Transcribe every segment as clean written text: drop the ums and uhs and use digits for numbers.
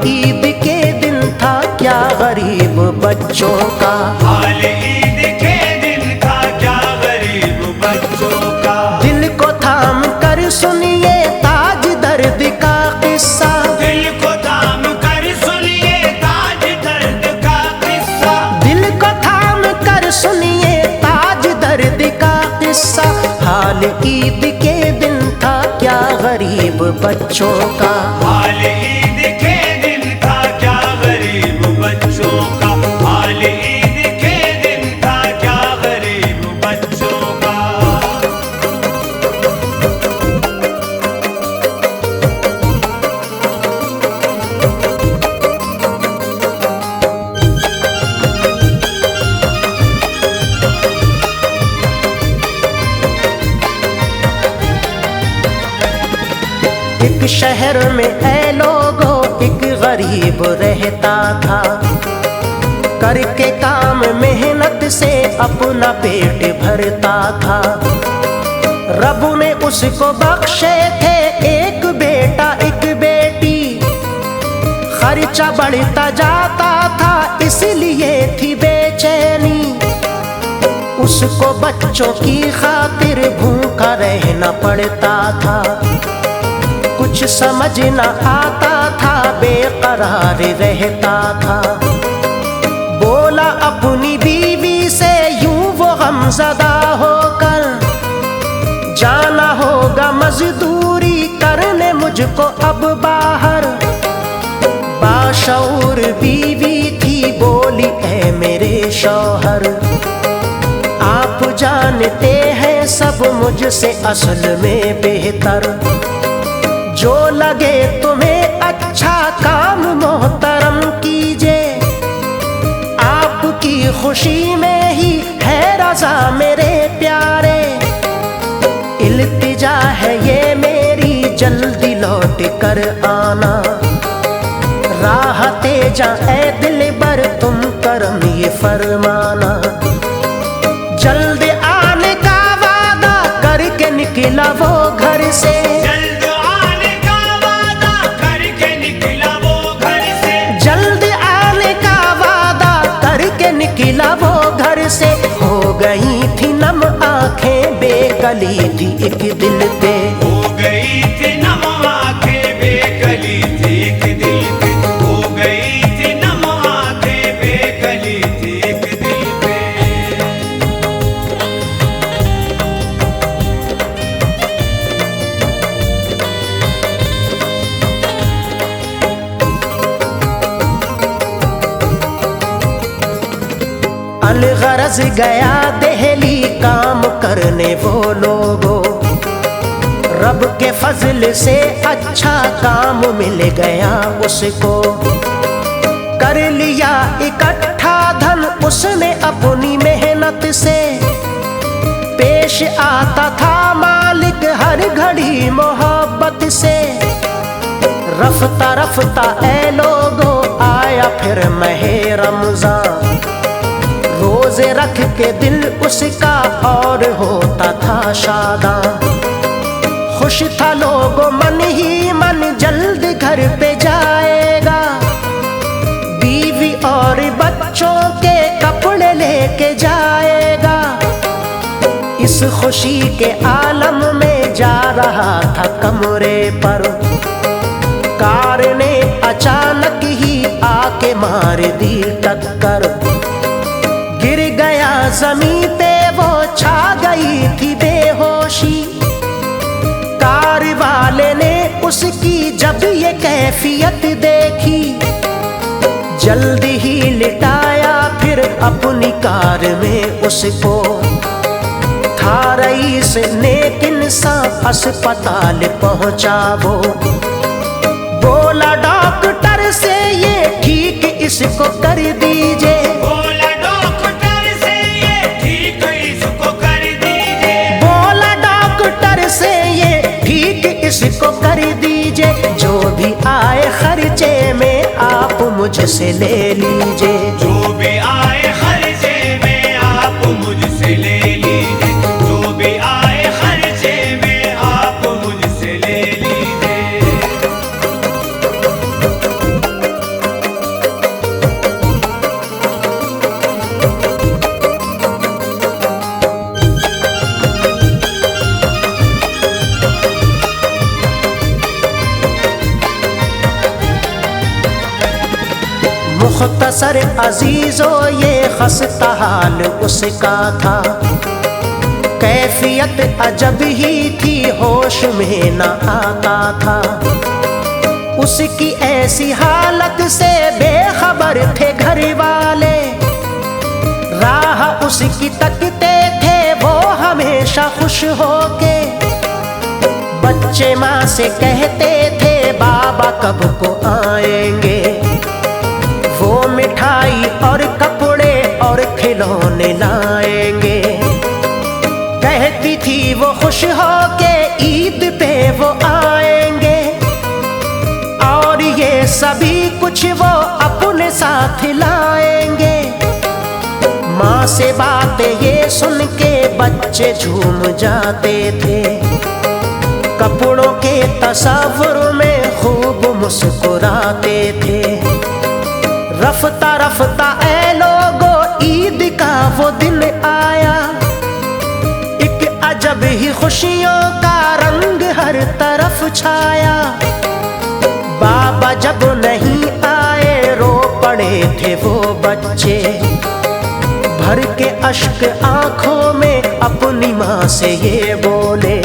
ईद के दिन था क्या गरीब बच्चों का। हाल ईद के दिन था क्या गरीब बच्चों का। दिल को थाम कर सुनिए ताज दर्द का किस्सा। दिल को थाम कर सुनिए ताज दर्द का किस्सा। दिल को थाम कर सुनिए ताज दर्द का किस्सा। हाल ईद के दिन था क्या गरीब बच्चों का। हाल ईद के दिन था क्या गरीब बच्चों का। हाल ईद के दिन था क्या गरीब बच्चों का। एक शहर में ऐ लोगों एक गरीब रहता था। करके काम मेहनत से अपना पेट भरता था। रब ने उसको बख्शे थे एक बेटा एक बेटी। खर्चा बढ़ता जाता था इसलिए थी बेचैनी। उसको बच्चों की खातिर भूखा रहना पड़ता था। कुछ समझ न आता था बेकरार रहता था। बोला अपनी बीवी से यूं वो गमज़दा होकर, जाना होगा मजदूरी करने मुझको अब बाहर। बाशऊर बीवी थी बोली ऐ मेरे शौहर, आप जानते हैं सब मुझसे असल में बेहतर। जो लगे तुम्हें अच्छा काम मोहतरम कीजिए। आपकी खुशी में ही है रज़ा मेरे प्यारे। इल्तिजा है ये मेरी जल्दी लौट कर आना। राहते जा ऐ दिल बर तुम करम ये फरमाना। जल्द आने का वादा करके निकला वो घर से। निकला वो घर से। हो गई थी नम आंखें बेकली थी एक दिल पे। हो गई थी नम आंखें बेकली थी एक दिल पे। हो गई थी नम आंखें बेकली थी एक दिल पे। अलगरज गया दिल्ली काम करने वो लोगों। रब के फजल से अच्छा काम मिल गया उसको। कर लिया इकट्ठा धन उसने अपनी मेहनत से। पेश आता था मालिक हर घड़ी मोहब्बत से। रफ्ता रफ्ता ऐ लोगों आया फिर महे रमजान। रोजे रख के दिल उसका और होता था शादां। खुश था लोगों मन ही मन जल्द घर पे जाएगा। बीवी और बच्चों के कपड़े लेके जाएगा। इस खुशी के आलम में जा रहा था कमरे पर। कार ने अचानक ही आके मार दी टक्कर। गिर गया जमीन पे वो छा गई थी बेहोशी। कार वाले ने उसकी जब ये कैफियत देखी। जल्दी ही लिटाया फिर अपनी कार में उसको। था रईस नेक इंसान अस्पताल पहुंचा वो। बोला डॉक्टर से ये ठीक इसको कर दीजिए। इसको कर दीजिए। जो भी आए खर्चे में आप मुझसे ले लीजिए। जो भी आए खर्चे में आप मुझसे ले लीजिए। जो भी आए खर्चे में आप मुझसे ले लीजिए। मुख्तसर अजीजो ये खस्ता हाल उसका था। कैफियत अजब ही थी, होश में न आता था। उसकी ऐसी हालत से बेखबर थे घर वाले, राह उसकी तकते थे वो हमेशा खुश होके। बच्चे माँ से कहते थे बाबा कब को आएंगे, वो मिठाई और कपड़े और खिलौने लाएंगे। कहती थी वो खुश होके ईद पे वो आएंगे, और ये सभी कुछ वो अपने साथ लाएंगे। माँ से बातें ये सुन के बच्चे झूम जाते थे, कपड़ों के तस्वुर में खूब मुस्कुराते थे। रफ्ता रफ्ता ऐ लोगो ईद का वो दिन आया, एक अजब ही खुशियों का रंग हर तरफ छाया। बाबा जब नहीं आए रो पड़े थे वो बच्चे, भर के अश्क आंखों में अपनी माँ से ये बोले,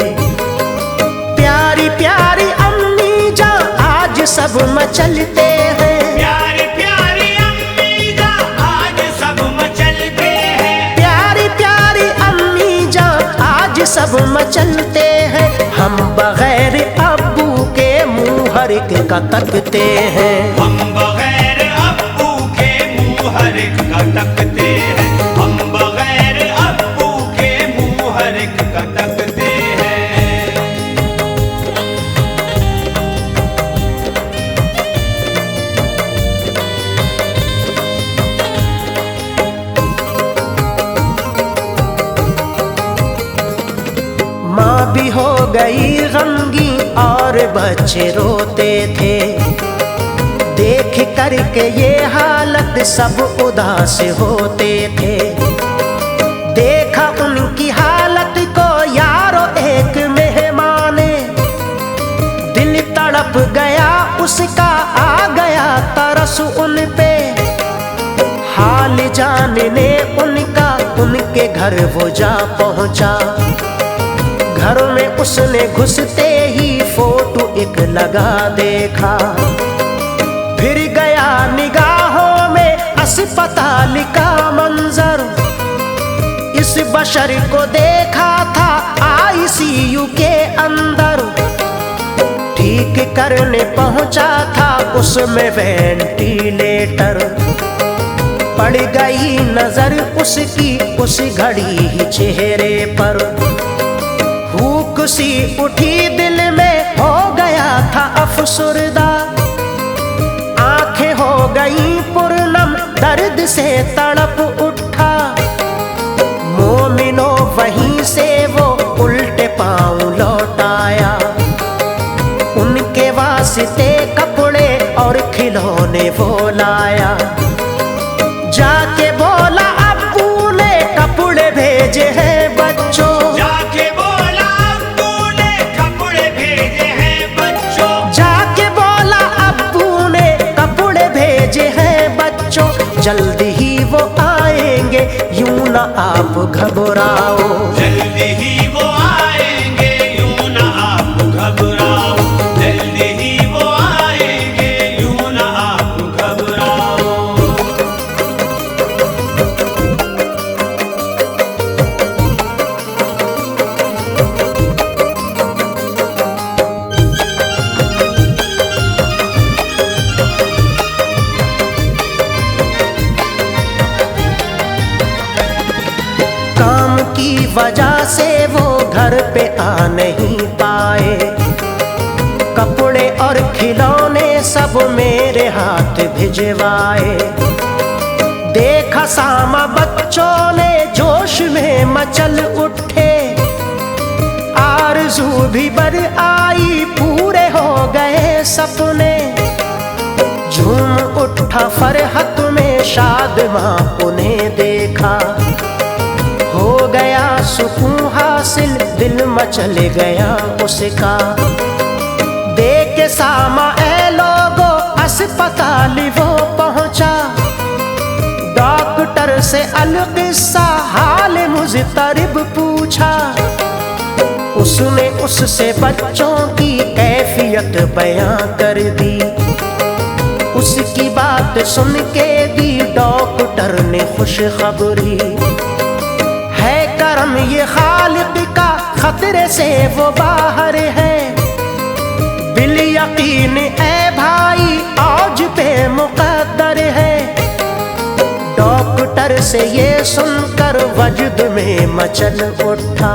प्यारी प्यारी अम्मी जान आज सब मचलते हैं। प्यारी प्यारी अम्मी जान आज सब मचलते हैं। प्यारी प्यारी अम्मी जान आज सब मचलते हैं। हम बगैर अब्बू के मुँह हर एक का तकते हैं। हम बगैर अब्बू के मुँह हर एक का तकते हैं। हम बगैर अब्बू के मुँह हर एक का तकते हैं। माँ भी हो गई गमगी और बच्चे रोते थे, देख करके ये हालत सब उदास होते थे। देखा उनकी हालत को यारो एक मेहमान, दिल तड़प गया उसका, आ गया तरस उन पे। हाल जानने उनका उनके घर वो जा पहुंचा, घर में उसने घुसते ही फोटो एक लगा देखा। फिर गया निगाहों में अस्पताल का मंजर, इस बशर को देखा था आईसीयू के अंदर। ठीक करने पहुंचा था उसमें वेंटिलेटर, पड़ गई नजर उसकी उस घड़ी ही चेहरे पर। भूख सी उठी दिल में हो गया था अफसुरदा, आंखें हो गई पूर्णम दर्द से तड़प उठा। मोमिनो वहीं से वो उल्टे पांव लौट आया, उनके वास्ते कपड़े और खिलौने वो लाया। जाके बोला अब्बू ने कपड़े भेजे हैं बच्चों, जाके बोला अब्बू ने कपड़े भेजे हैं बच्चों। जाके बोला अब्बू ने कपड़े भेजे हैं बच्चों। जल्दी ही वो आएंगे यूं ना आप घबराओ, जल्दी ही वो आएंगे यूं ना आप घबराओ। जल्दी ही वो आएंगे यूं ना आप घबराओ। काम की वजह से वो घर पे आ नहीं पाए। कपड़े और खिलौने सब मेरे हाथ भिजवाए। देखा सामा बच्चों ने जोश में मचल उठे, आरज़ू भी बर आई, पूरे हो गए सपने। झूम उठा फरहत में शादमां उन्हें देखा, हो गया सुकून हासिल, दिल मचल गया उसका। देख सामा ए लोगो अस्पताल वो पहुंचा, डॉक्टर से अलकिस्सा हाल मुज़तरिब पूछा। उसने उससे बच्चों की कैफियत बयां कर दी। उसकी बात सुन के दी डॉक्टर ने खुशखबरी। है करम ये खालिक का, खतरे से वो बाहर है। बिल यकीन ए भाई आज पे मुकद्दर है। डॉक्टर से ये सुनकर वजद में मचल उठा।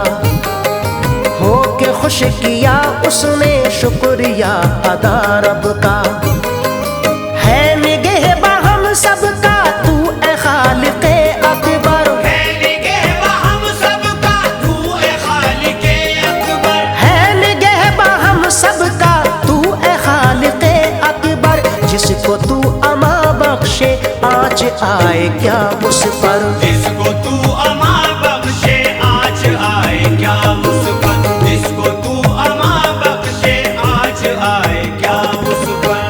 हो के खुश किया उसने शुक्रिया अदा रब का। है निगहबा हम सबका तू ए खालिक़े अकबर। है निगहबा हम सबका तू ए खालिक़े अकबर। है निगहबा हम सबका तू ए खालिक़े अकबर। जिसको तू अमा बख्शे आज आए क्या उस पर। जिसको तू अमा बख्शे आज आए क्या उस पर। जिसको तू अमा बख्शे आज आए क्या उस पर।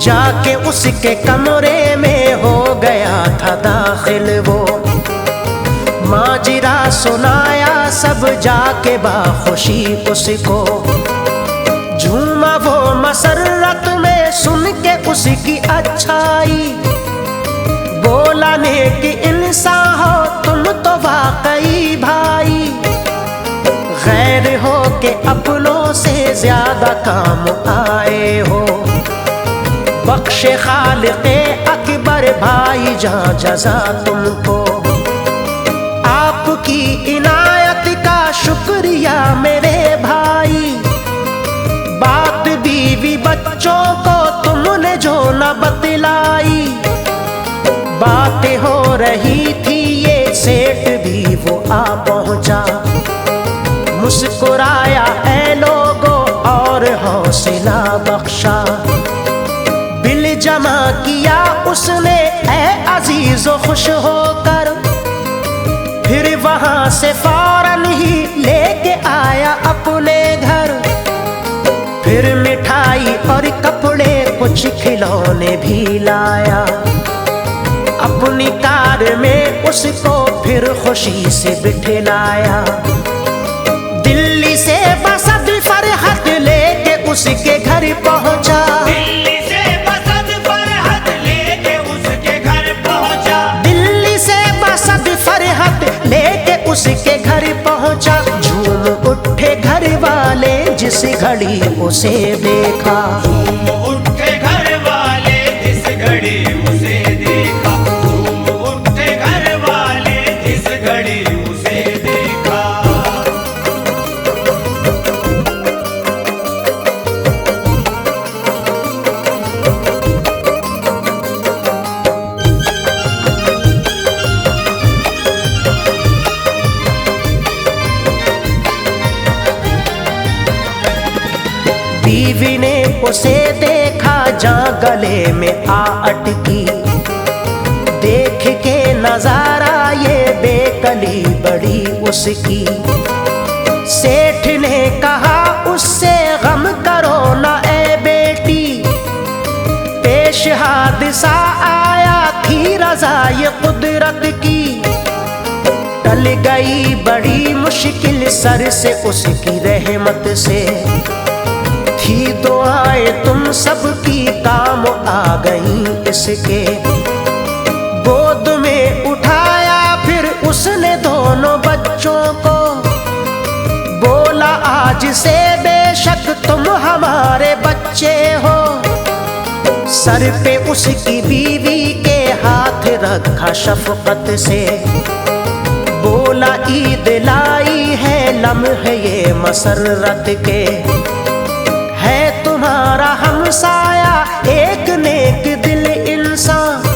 जाके उसके कमरे में हो गया था दाखिल वो। माजरा सुनाया सब जाके बाखुशी उसको। झूमा वो मसरत में सुन के उसकी अच्छाई। बोला नेक इंसान हो तुम तो वाकई भाई। गैर हो के अपनों से ज्यादा काम आए हो। बख्शे खालिक़े अकबर भाई जान जज़ा तुमको। आपकी इनायत का शुक्रिया मेरे भाई। बात बीवी बच्चों को तुमने जो न बतलाई। बातें हो रही थी ये सेठ भी वो आ पहुंचा। मुस्कुराया ऐ लोगों और हौसला बख्शा। बिल जमा किया उसने ऐ अजीजो खुश होकर। फिर वहां से फौरन ही लेके आया अपने घर। फिर मिठाई और कपड़े कुछ खिलौने भी लाया। अपनी कार में उसको फिर खुशी से बिठलाया। दिल्ली से बसद फरहत लेके उसके घर पहुंचा। दिल्ली से बसद फरहत लेके उसके घर पहुंचा। दिल्ली से बसद फरहत लेके उसके घर पहुंचा। झूम उठे घर वाले जिस घड़ी उसे देखा। झूम उठे घर वाले जिस घड़ी उसे देखा। झूम उठे घर वाले जिस घड़ी उसे देखा। बीवी ने उसे देखा जा गले में आ अटकी। देख के नजारा ये बेकली बड़ी उसकी। सेठ ने कहा उससे गम करो ना ए बेटी। पेश हादसा आया थी रजा ये कुदरत की। टल गई बड़ी मुश्किल सर से उसकी रहमत से। थी दुआएं तुम सबकी काम आ गई इसके। गोद में उठाया फिर उसने दोनों बच्चों को। बोला आज से बेशक तुम हमारे बच्चे हो। सर पे उसकी बीवी के हाथ रखा शफकत से। बोला ईद लाई है लम्हे ये मसरत के। है तुम्हारा हमसाया एक नेक दिल इंसान।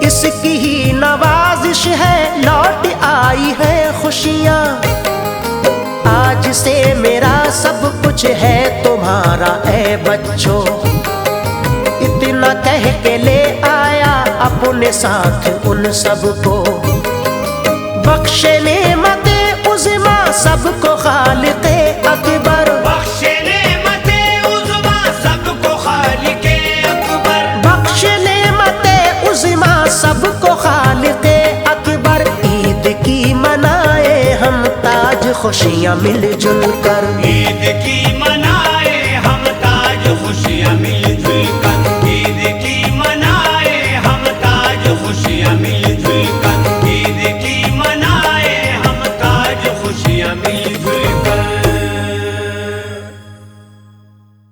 इसकी ही नवाजिश है लौट आई है खुशियाँ। आज से मेरा सब कुछ है तुम्हारा ए बच्चों। इतना कह के ले आया अपने साथ उन सबको। बख्शे नेमते उज़्मा सबको खालिक़े अकबर, बख्शे नेमते उज़्मा सबको खालिक़े अकबर, बख्शे नेमते उज़्मा सबको खालिक़े अकबर। ईद की मनाए हम ताज खुशियाँ मिलजुल कर, ईद की